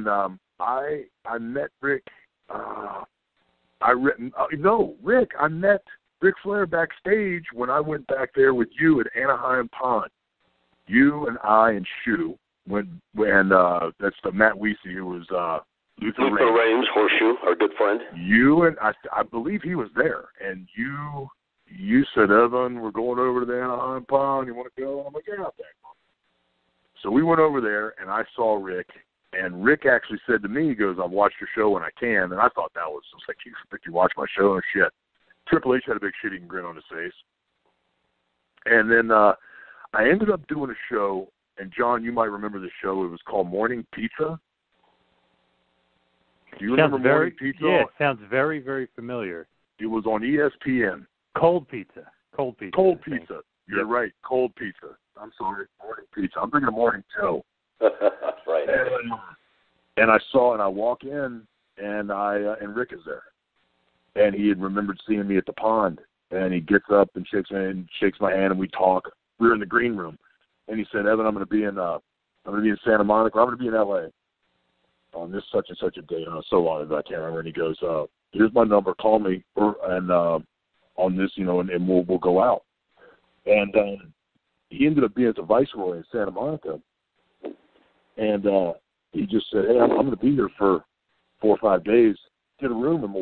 And I met Rick. I met Ric Flair backstage when I went back there with you at Anaheim Pond. You and I and Shu went, and that's the Matt Weesey who was Luther Reigns, Horseshoe, our good friend. You and I believe he was there, and you said, Evan, we're going over to the Anaheim Pond. You want to go? I'm like, yeah, okay. So we went over there, and I saw Rick, and Rick actually said to me, he goes, I've watched your show when I can, and I thought that was like, you watch my show and shit. Triple H had a big shitting grin on his face. And then I ended up doing a show, and John, you might remember the show. It was called Morning Pizza. Do you remember Morning Pizza? Yeah, it sounds very, very familiar. It was on ESPN. Cold pizza. You're right, cold pizza. I'm sorry, Morning Pizza. I'm thinking of Morning Joe. Right. And I walk in, and Rick is there. And he had remembered seeing me at the pond. And he gets up and shakes my hand, and we talk. We were in the green room. And he said, Evan, I'm going to be in Santa Monica. I'm going to be in L.A. on this such and such a date. So long ago, I can't remember. And he goes, here's my number. Call me, and on this, and we'll go out. And he ended up being at the Viceroy in Santa Monica. And he just said, hey, I'm going to be here for 4 or 5 days. Get a room, and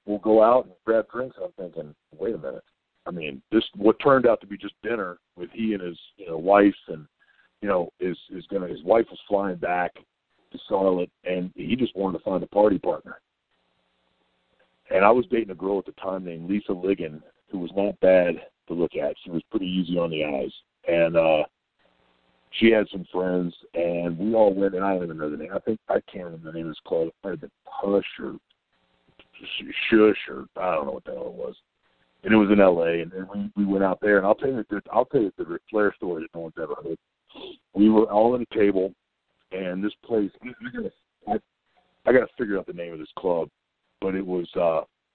we'll go out and grab drinks. I'm thinking, wait a minute. I mean, this what turned out to be just dinner with he and his wife, and his wife was flying back to Charlotte, and he just wanted to find a party partner. And I was dating a girl at the time named Lisa Ligon, who was not bad to look at. She was pretty easy on the eyes, and she had some friends, and we all went. And I don't even know the name. I can't remember the name of this club. It might have been Push or Shush, or I don't know what the hell it was. And it was in L.A. And we went out there, and I'll tell you the Ric Flair story that no one's ever heard. We were all at a table, and this place. I got to figure out the name of this club, but it was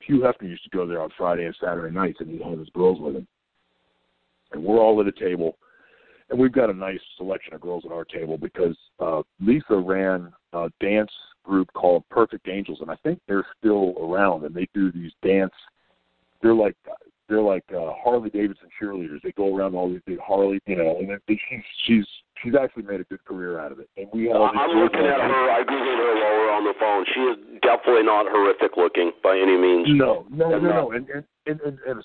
Hugh Hefner used to go there on Friday and Saturday nights, and he'd have his girls with him. And we're all at a table, and we've got a nice selection of girls at our table because Lisa ran a dance group called Perfect Angels, and I think they're still around, and they do these dance. They're like Harley Davidson cheerleaders. They go around all these big Harley, and she's actually made a good career out of it. And we have I'm looking at her. I googled her while we're on the phone. She is definitely not horrific looking by any means. No, and a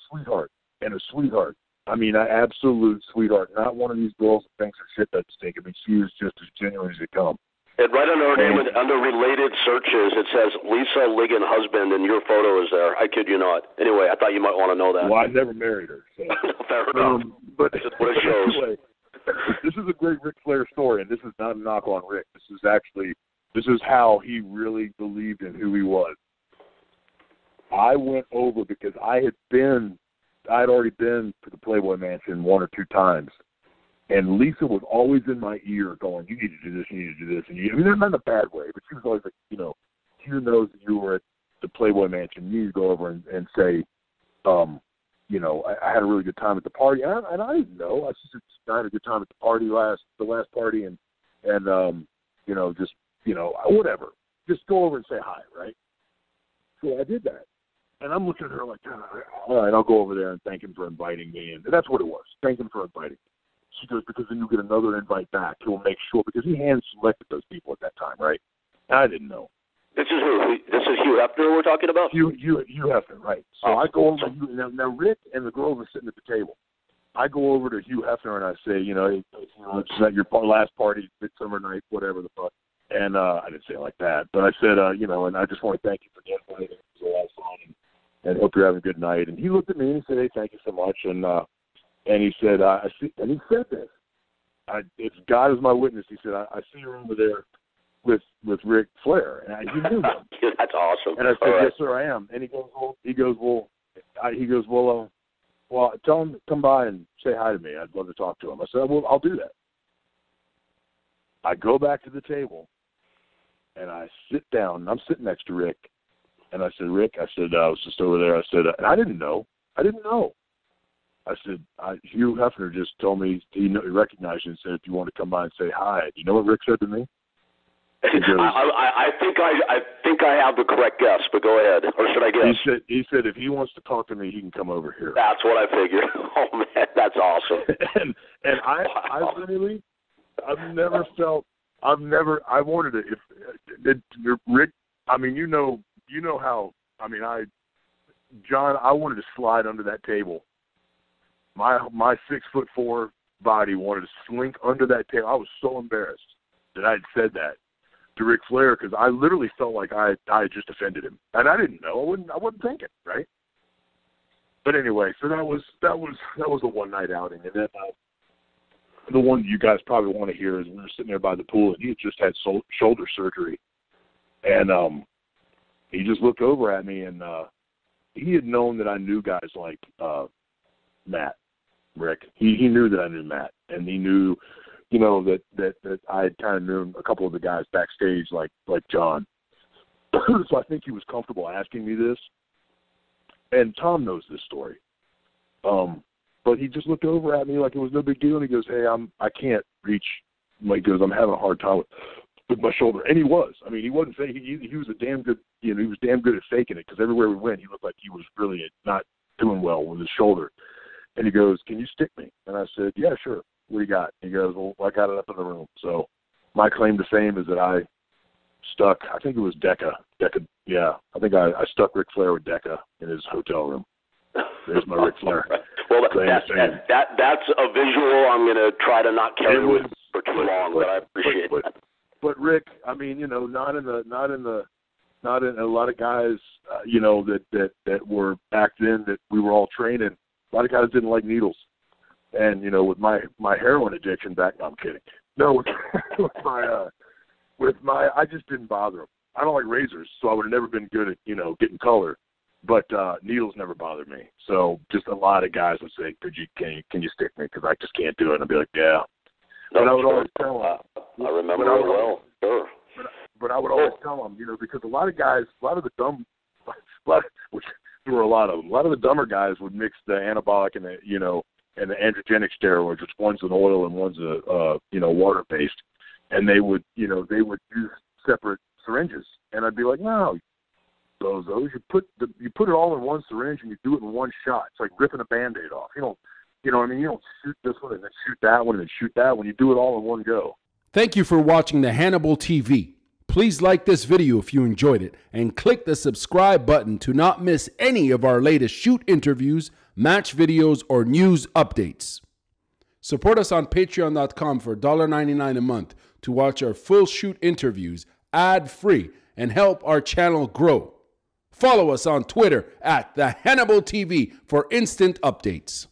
sweetheart. I mean, an absolute sweetheart. Not one of these girls that thinks her shit doesn't stink. I mean, she was just as genuine as it comes. And right under her name, under related searches, it says Lisa Ligon husband, and your photo is there. I kid you not. Anyway, I thought you might want to know that. Well, I never married her. So. Fair enough. But that's what it shows. Anyway, this is a great Ric Flair story, and this is not a knock on Rick. This is how he really believed in who he was. I went over because I'd already been to the Playboy Mansion 1 or 2 times. And Lisa was always in my ear going, you need to do this, you need to do this. And I mean, not in a bad way, but she was always like, Hugh knows that you were at the Playboy Mansion. You need to go over and say, I had a really good time at the party. And I didn't know. I just said, I had a good time at the party the last party, and whatever. Just go over and say hi, right? So I did that. And I'm looking at her like, all right, I'll go over there and thank him for inviting me. And that's what it was. Thank him for inviting me. She goes, because then you get another invite back. He'll make sure, because he hand-selected those people at that time, right? And I didn't know. This is who? This is Hugh Hefner we're talking about? Hugh Hefner, right. So I go over to now Rick and the girls are sitting at the table. I go over to Hugh Hefner and I say, it's not your last party, midsummer night, whatever the fuck. And I didn't say it like that, but I said, and I just want to thank you for the invite. It was a lot of fun, and hope you're having a good night. And he looked at me and he said, hey, thank you so much. And he said, and he said this, if God is my witness, he said, I see you over there with Ric Flair. And he knew that. That's awesome. And I said, yes, sir, I am. And he goes, well, tell him to come by and say hi to me. I'd love to talk to him. I said, well, I'll do that. I go back to the table, and I sit down, and I'm sitting next to Rick. And I said, Rick, I was just over there. I said, and I didn't know. I said, Hugh Hefner just told me he recognized you and said, if you want to come by and say hi. Do you know what Rick said to me? I think I have the correct guess, but go ahead. Or should I guess? He said if he wants to talk to me, he can come over here. That's what I figured. Oh man, that's awesome. and I literally, I wanted it. If Rick, I mean, you know how. I mean, John, I wanted to slide under that table. My 6'4" body wanted to slink under that table. I was so embarrassed that I had said that to Ric Flair because I literally felt like I had just offended him, and I didn't know. I wasn't thinking, right? But anyway, so that was a one night outing, and then the one you guys probably want to hear is we were sitting there by the pool, and he had just had shoulder surgery, and he just looked over at me, and he had known that I knew guys like Matt, Rick. He knew that I knew Matt, and he knew, you know, that I had kind of known a couple of the guys backstage, like John. So I think he was comfortable asking me this. And Tom knows this story. But he just looked over at me like it was no big deal, and he goes, "Hey, I can't reach." He goes, "I'm having a hard time with my shoulder," and he was. I mean, he wasn't saying he was a damn good. You know, he was damn good at faking it because everywhere we went, he looked like he was really not doing well with his shoulder. And he goes, "Can you stick me?" And I said, "Yeah, sure. What do you got?" He goes, "Well, I got it up in the room." So my claim to fame is that I stuck. I think it was Decca. Yeah, I think I stuck Ric Flair with Decca in his hotel room. There's my Ric Flair. Well, that's a visual I'm going to try to not carry with for too long, but I appreciate that. But Rick, I mean, you know, not in a lot of guys, you know, that were back then that we were all training. A lot of guys didn't like needles, and you know, with my heroin addiction back, no, I'm kidding. No, with my, I just didn't bother them. I don't like razors, so I would have never been good at, you know, getting color. But needles never bothered me. So just a lot of guys would say, can you stick me? Because I just can't do it. And I'd be like, yeah. But I would always tell them. I remember it well. Sure. But I would always tell them, you know, because a lot of the dumb, which there were a lot of them, a lot of the dumber guys would mix the anabolic and the, you know, and the androgenic steroids, which one's an oil and one's a you know, water based, and they would use separate syringes, and I'd be like, no. Those you put it all in one syringe and you do it in one shot. It's like ripping a Band-Aid off. You know what I mean? You don't shoot this one and then shoot that one and then shoot that one. You do it all in one go. Thank you for watching the Hannibal TV. Please like this video if you enjoyed it and click the subscribe button to not miss any of our latest shoot interviews, match videos, or news updates. Support us on patreon.com for $1.99 a month to watch our full shoot interviews ad-free and help our channel grow. Follow us on Twitter at the Hannibal TV for instant updates.